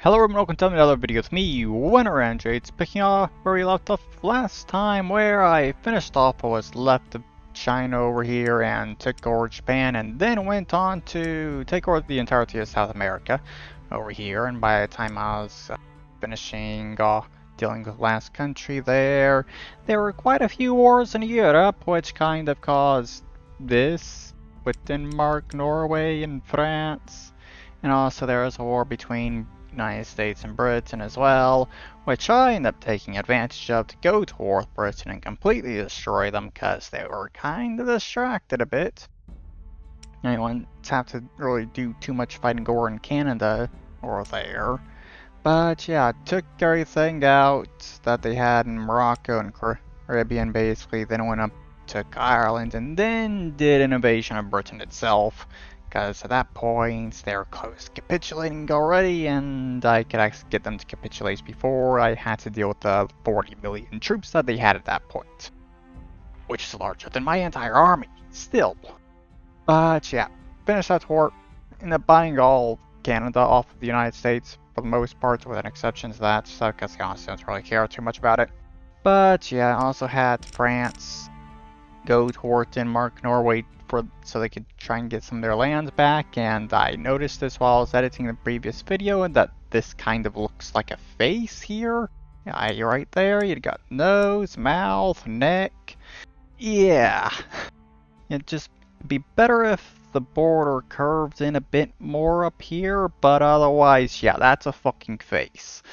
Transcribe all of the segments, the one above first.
Hello everyone, welcome to another video with me, Winner Android. It's picking up where we left off last time, where I finished off. I was left to China over here and took over Japan, and then went on to take over the entirety of South America over here. And by the time I was finishing off dealing with the last country there were quite a few wars in Europe, which kind of caused this with Denmark, Norway, and France. And also there was a war between United States and Britain as well, which I ended up taking advantage of to go to war with Britain and completely destroy them because they were kind of distracted a bit. I didn't have to really do too much fighting war in Canada or there. But yeah, took everything out that they had in Morocco and Caribbean basically, then went up, took Ireland, and then did an invasion of Britain itself. Because at that point, they were close to capitulating already, and I could actually get them to capitulate before I had to deal with the 40 million troops that they had at that point. Which is larger than my entire army, still. But yeah, finished that war, ended up buying all Canada off of the United States, for the most part, with an exception to that, so because I honestly don't really care too much about it. But yeah, I also had France go toward Denmark, Norway, so they could try and get some of their lands back. And I noticed this while I was editing the previous video, and that this kind of looks like a face here. Yeah, you're right there. You got nose, mouth, neck. Yeah, it'd just be better if the border curved in a bit more up here, but otherwise, yeah, that's a fucking face.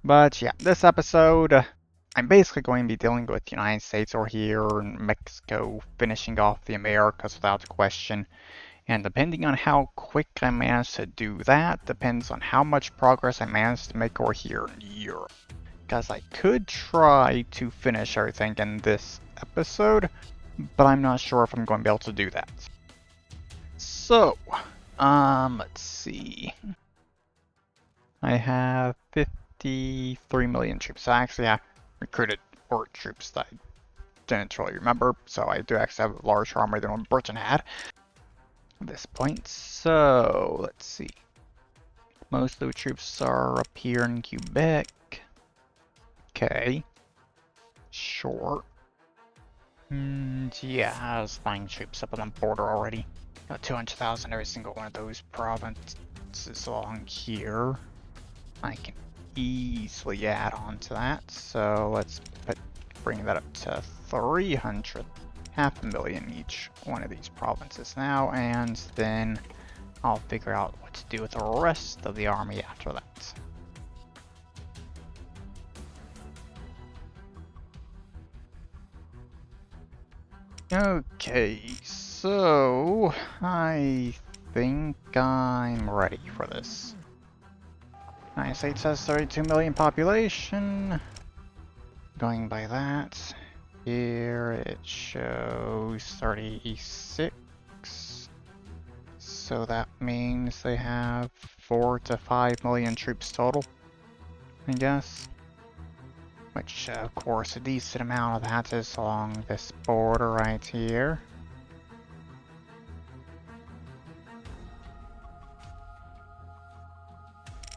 But yeah, this episode, I'm basically going to be dealing with the United States over here and Mexico, finishing off the Americas without question. And depending on how quick I manage to do that, depends on how much progress I manage to make over here in Europe. Because I could try to finish everything in this episode, but I'm not sure if I'm going to be able to do that. So, let's see. I have 53 million troops. I actually have recruited more troops that I didn't really remember, so I do actually have a larger army than what Britain had at this point. So let's see. Most of the troops are up here in Quebec. Okay. Sure. And yeah, I was flying troops up on the border already. Got 200,000 every single one of those provinces along here. I can easily add on to that, so let's bring that up to 300, 500,000 each one of these provinces now, and then I'll figure out what to do with the rest of the army after that. Okay, so I think I'm ready for this. United States has 32 million population. Going by that, here it shows 36. So that means they have 4 to 5 million troops total, I guess. Which, of course, a decent amount of that is along this border right here.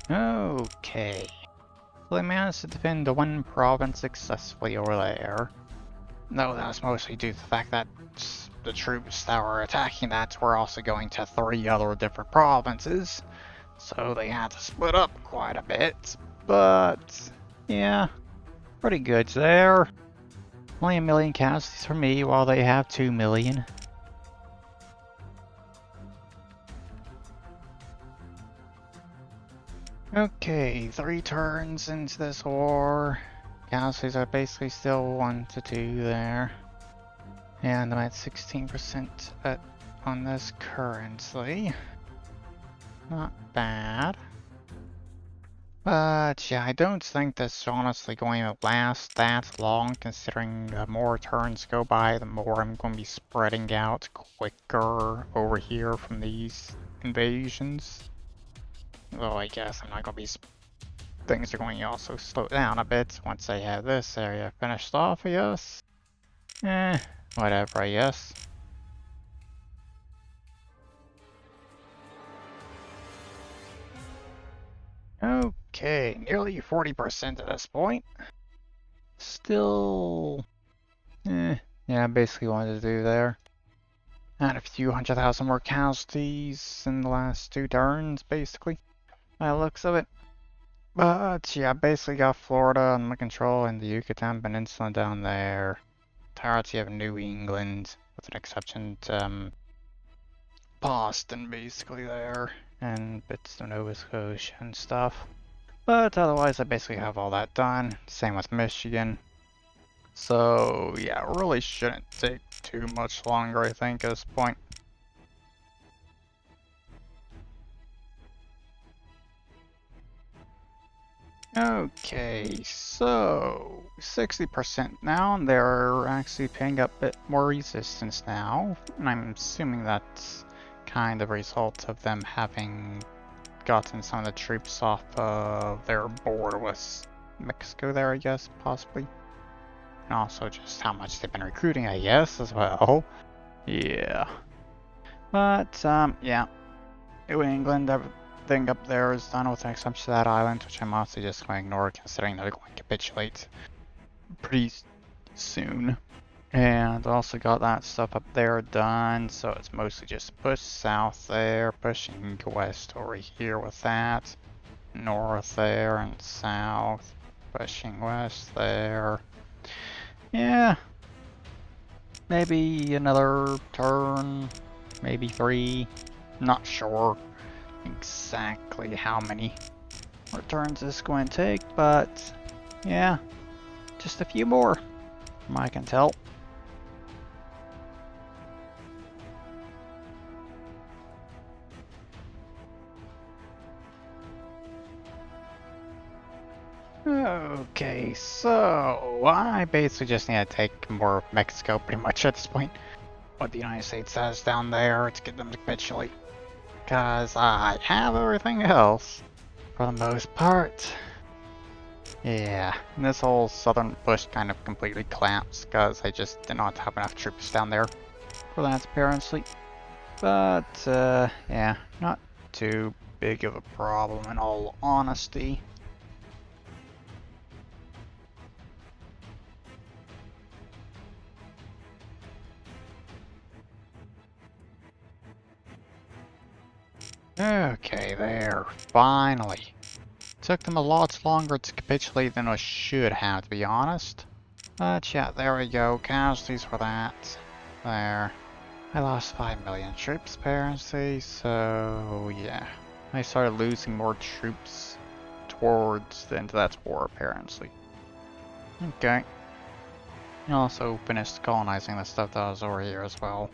Okay. So they managed to defend the one province successfully over there. No, that was mostly due to the fact that the troops that were attacking that were also going to 3 other different provinces. So they had to split up quite a bit. But, yeah, pretty good there. Only 1 million casualties for me, while they have 2 million. Okay, 3 turns into this war. Casualties are basically still 1 to 2 there. And I'm at 16% on this currently. Not bad. But yeah, I don't think this is honestly going to last that long, considering the more turns go by, the more I'm going to be spreading out quicker over here from these invasions. Though I guess I'm not going to be... Things are going to also slow down a bit once I have this area finished off, I guess. Whatever, I guess. Okay, nearly 40% at this point. Still, yeah, basically wanted to do there. And a few 100,000 more casualties in the last 2 turns, basically, by the looks of it. But yeah, basically got Florida under control and the Yucatan Peninsula down there. Entirety of New England, with an exception to Boston, basically there, and bits of Nova Scotia and stuff. But otherwise, I basically have all that done. Same with Michigan. So yeah, really shouldn't take too much longer, I think, at this point. Okay, so 60% now, and they're actually picking up a bit more resistance now, and I'm assuming that's kind of a result of them having gotten some of the troops off of their border with Mexico there, I guess, possibly. And also just how much they've been recruiting, I guess, as well. Yeah. But, yeah. New England, everything up there is done with an exception to that island, which I'm honestly just going to ignore considering they're going to capitulate pretty soon. And also got that stuff up there done, so it's mostly just push south there, pushing west over here with that. North there and south, pushing west there. Yeah, maybe another turn, maybe 3. Not sure exactly how many returns this is going to take, but yeah, just a few more, from I can tell. Okay, so I basically just need to take more of Mexico pretty much at this point. What the United States has down there to get them to capitulate. Because I have everything else, for the most part. Yeah, and this whole southern push kind of completely collapsed because I just did not have enough troops down there for that apparently. But, yeah, not too big of a problem in all honesty. Okay, there, finally. Took them a lot longer to capitulate than it should have, to be honest. But yeah, there we go, casualties for that. There. I lost 5 million troops apparently, so yeah. I started losing more troops towards the end of that war apparently. Okay. I also finished colonizing the stuff that was over here as well.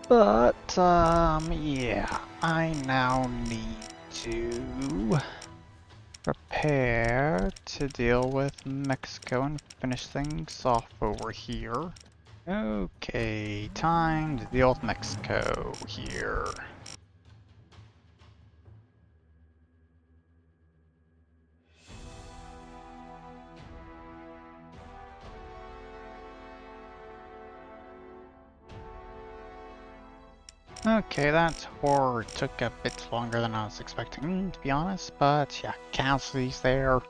But, yeah, I now need to prepare to deal with Mexico and finish things off over here. Okay, time to deal with Mexico here. Okay, that war took a bit longer than I was expecting, to be honest, but yeah, casualties there,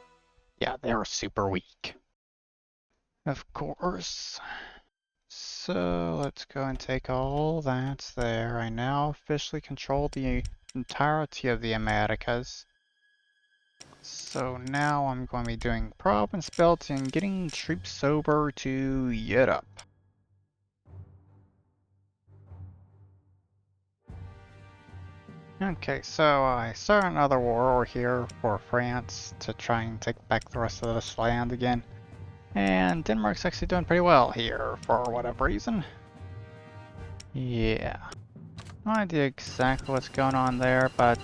yeah, they were super weak. Of course. So let's go and take all that's there. I now officially control the entirety of the Americas. So now I'm going to be doing province built and getting troops over to Europe. Okay, so I started another war over here for France to try and take back the rest of this land again. And Denmark's actually doing pretty well here for whatever reason. Yeah. No idea exactly what's going on there, but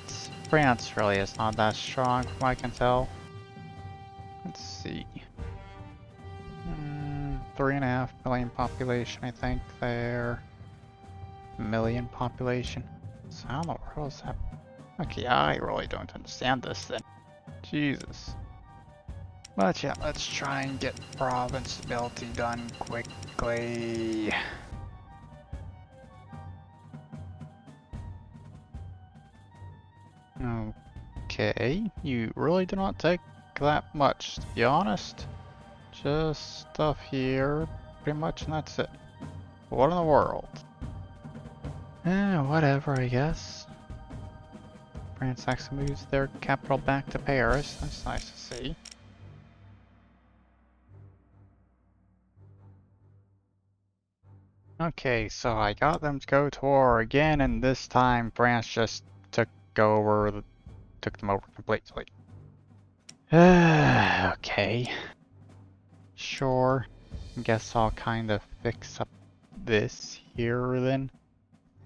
France really is not that strong from what I can tell. Let's see. 3.5 million population, I think, there. Million population. So how in the world is that? Okay, I really don't understand this then. Jesus. But yeah, let's try and get province ability done quickly. Okay, you really do not take that much, to be honest. Just stuff here, pretty much, and that's it. What in the world? Whatever, I guess. France actually moves their capital back to Paris. That's nice to see. Okay, so I got them to go to war again, and this time France just took them over completely. Okay. Sure. Guess I'll kind of fix up this here then.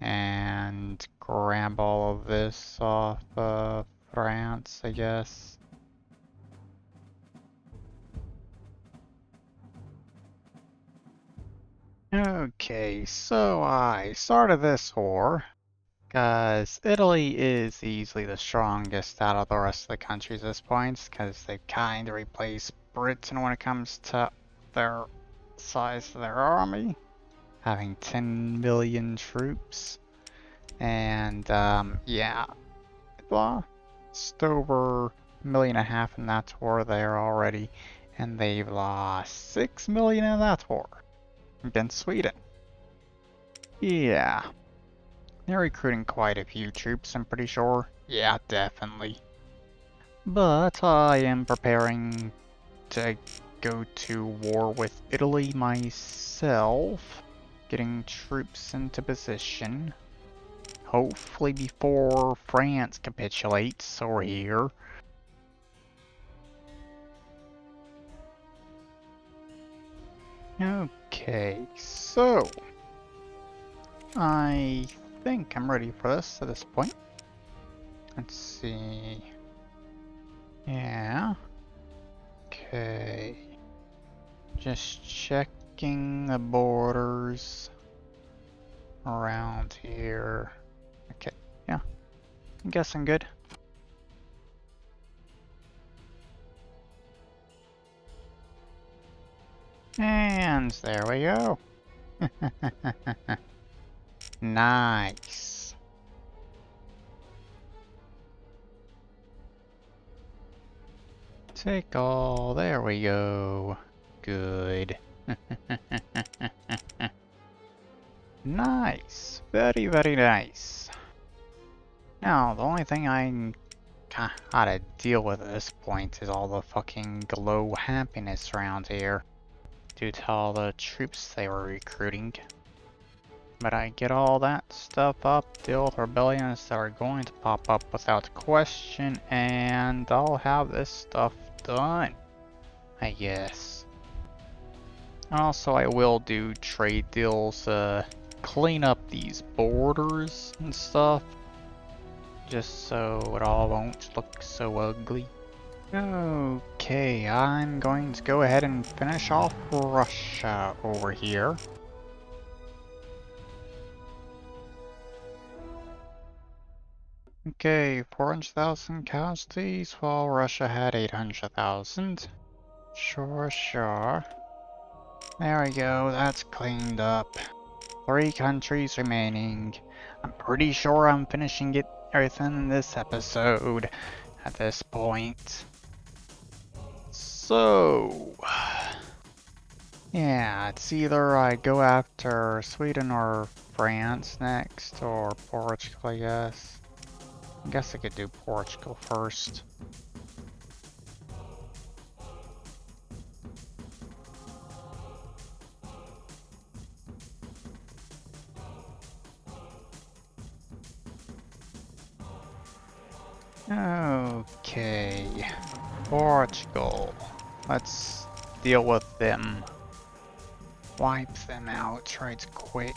And grab all of this off of France, I guess. Okay, so I started this war because Italy is easily the strongest out of the rest of the countries at this point, because they've kind of replaced Britain when it comes to their size of their army, having 10 million troops. And yeah, lost over 1.5 million in that war there already, and they've lost 6 million in that war against Sweden. Yeah, they're recruiting quite a few troops, I'm pretty sure. Yeah, definitely. But I am preparing to go to war with Italy myself, getting troops into position. Hopefully before France capitulates over here. Okay, so I think I'm ready for this at this point. Let's see. Yeah. Okay. Just checking the borders around here. Okay, yeah. I'm guessing good. And there we go. Nice. Take all, there we go. Good. Nice. Very, very nice. Now, the only thing I gotta deal with at this point is all the fucking glow happiness around here, due to all the troops they were recruiting. But I get all that stuff up, deal with rebellions that are going to pop up without question, and I'll have this stuff done, I guess. Also, I will do trade deals, clean up these borders and stuff, just so it all won't look so ugly. Okay, I'm going to go ahead and finish off Russia over here. Okay, 400,000 casualties, while Russia had 800,000. Sure, sure. There we go, that's cleaned up. 3 countries remaining. I'm pretty sure I'm finishing everything in this episode at this point. So, yeah, it's either I go after Sweden or France next, or Portugal, I guess. I guess I could do Portugal first. Okay, Portugal. Let's deal with them. Wipe them out right quick.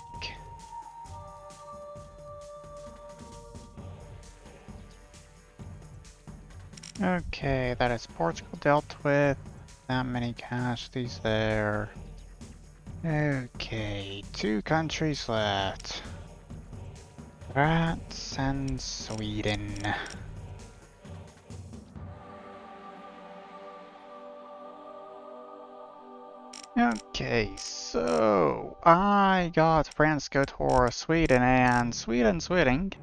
Okay, that is Portugal dealt with. Not many casualties there. Okay, 2 countries left. France and Sweden. Okay, so I got France go to war with Sweden, and Sweden's winning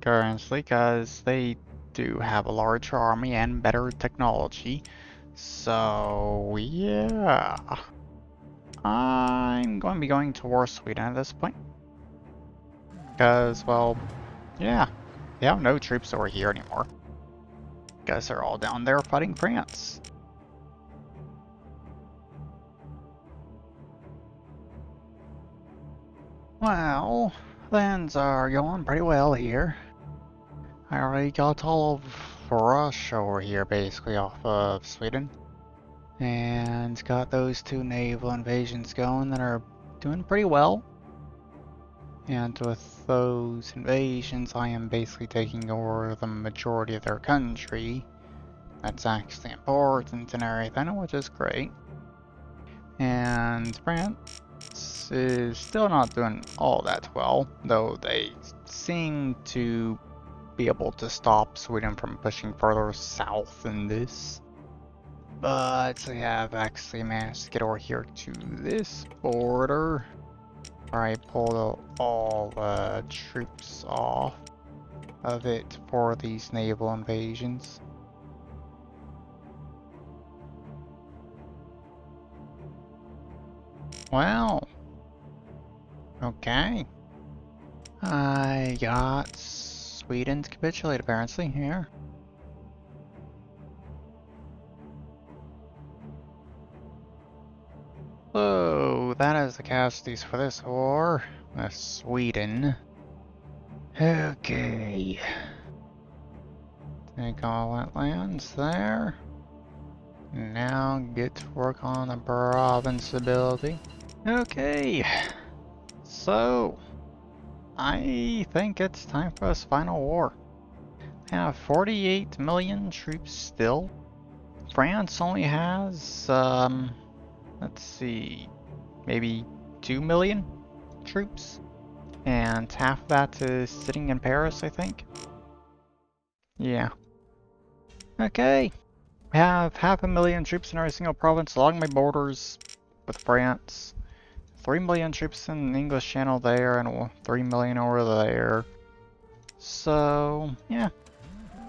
currently because they do have a larger army and better technology. So, yeah. I'm going to be going towards Sweden at this point. Because, well, yeah, they have no troops over here anymore. Because they're all down there fighting France. Well, things are going pretty well here. I already got all of Russia over here basically off of Sweden. And got those two naval invasions going that are doing pretty well. And with those invasions, I am basically taking over the majority of their country. That's actually important and everything, which is great. And France is still not doing all that well, though they seem to be able to stop Sweden from pushing further south in this. But they have actually managed to get over here to this border, where I pulled all the troops off of it for these naval invasions. Well, okay. I got Sweden to capitulate apparently here. So, that is the casualties for this war. Sweden. Okay. Take all that lands there. Now get to work on the province ability. Okay. So, I think it's time for this final war. I have 48 million troops still. France only has, let's see, maybe 2 million troops. And half of that is sitting in Paris, I think. Yeah. Okay. I have 500,000 troops in every single province along my borders with France. 3 million troops in the English Channel there, and 3 million over there. So, yeah.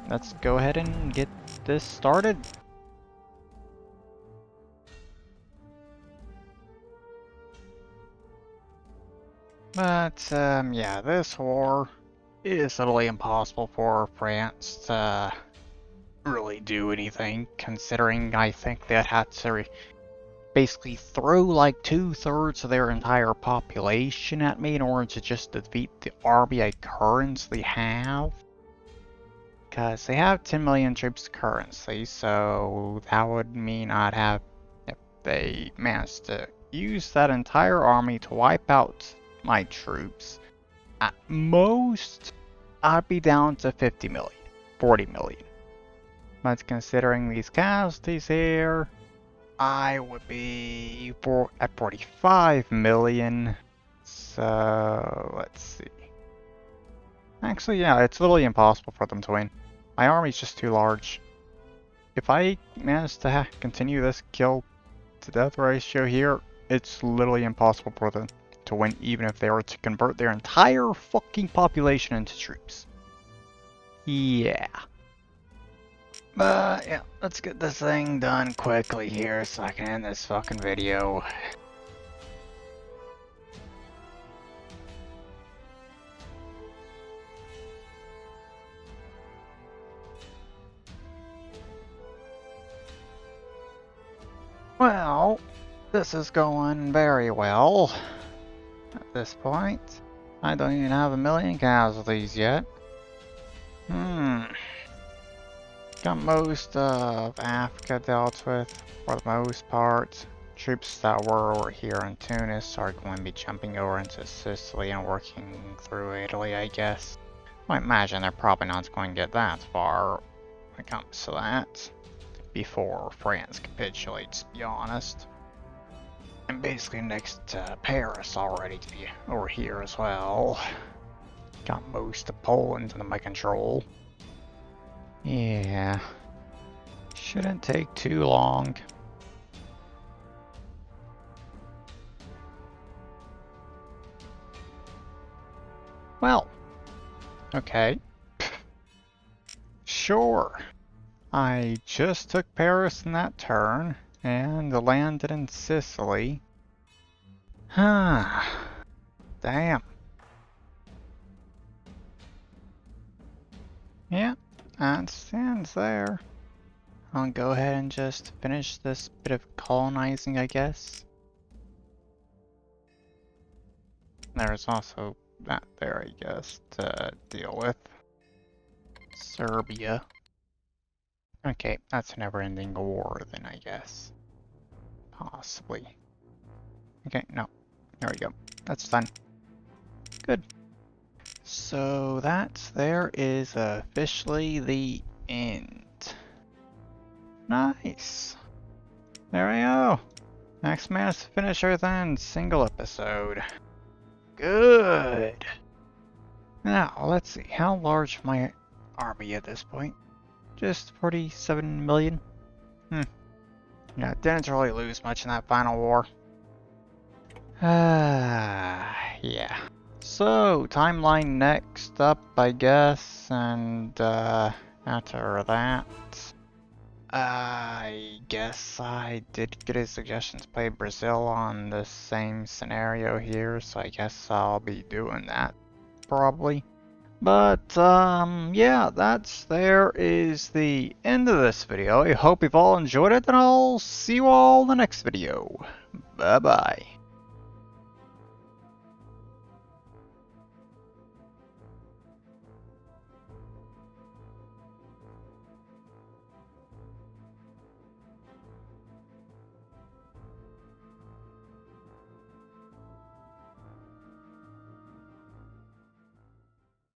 Let's go ahead and get this started. But, yeah, this war is totally impossible for France to really do anything, considering I think they had to basically throw like 2/3 of their entire population at me in order to just defeat the army I currently have. Because they have 10 million troops currently, so that would mean I'd have, if they managed to use that entire army to wipe out my troops, at most, I'd be down to 50 million, 40 million. But considering these casualties here, I would be at 45 million. So, let's see. Actually, yeah, it's literally impossible for them to win. My army's just too large. If I manage to continue this kill to death ratio here, it's literally impossible for them to win, even if they were to convert their entire fucking population into troops. Yeah. But yeah, let's get this thing done quickly here so I can end this fucking video. Well, this is going very well at this point. I don't even have 1,000,000 casualties yet. Got most of Africa dealt with for the most part. Troops that were over here in Tunis are going to be jumping over into Sicily and working through Italy, I guess. I imagine they're probably not going to get that far when it comes to that before France capitulates, to be honest. I'm basically next to Paris already to be over here as well. Got most of Poland under my control. Yeah. Shouldn't take too long. Well. Okay. sure. I just took Paris in that turn, and landed in Sicily. Huh. Damn. Yeah, that stands there. I'll go ahead and just finish this bit of colonizing, I guess. There's also that there, I guess, to deal with. Serbia. Okay, that's a never-ending war then, I guess. Possibly. Okay, no. There we go. That's done. Good. So that there is officially the end. Nice. There we go. Next man is to finish everything single episode. Good. Now, let's see. How large is my army at this point? Just 47 million? Yeah, didn't really lose much in that final war. Yeah. So, timeline next up, I guess, and, after that, I guess I did get a suggestion to play Brazil on the same scenario here, so I guess I'll be doing that, probably. But, yeah, there is the end of this video. I hope you've all enjoyed it, and I'll see you all in the next video. Bye-bye.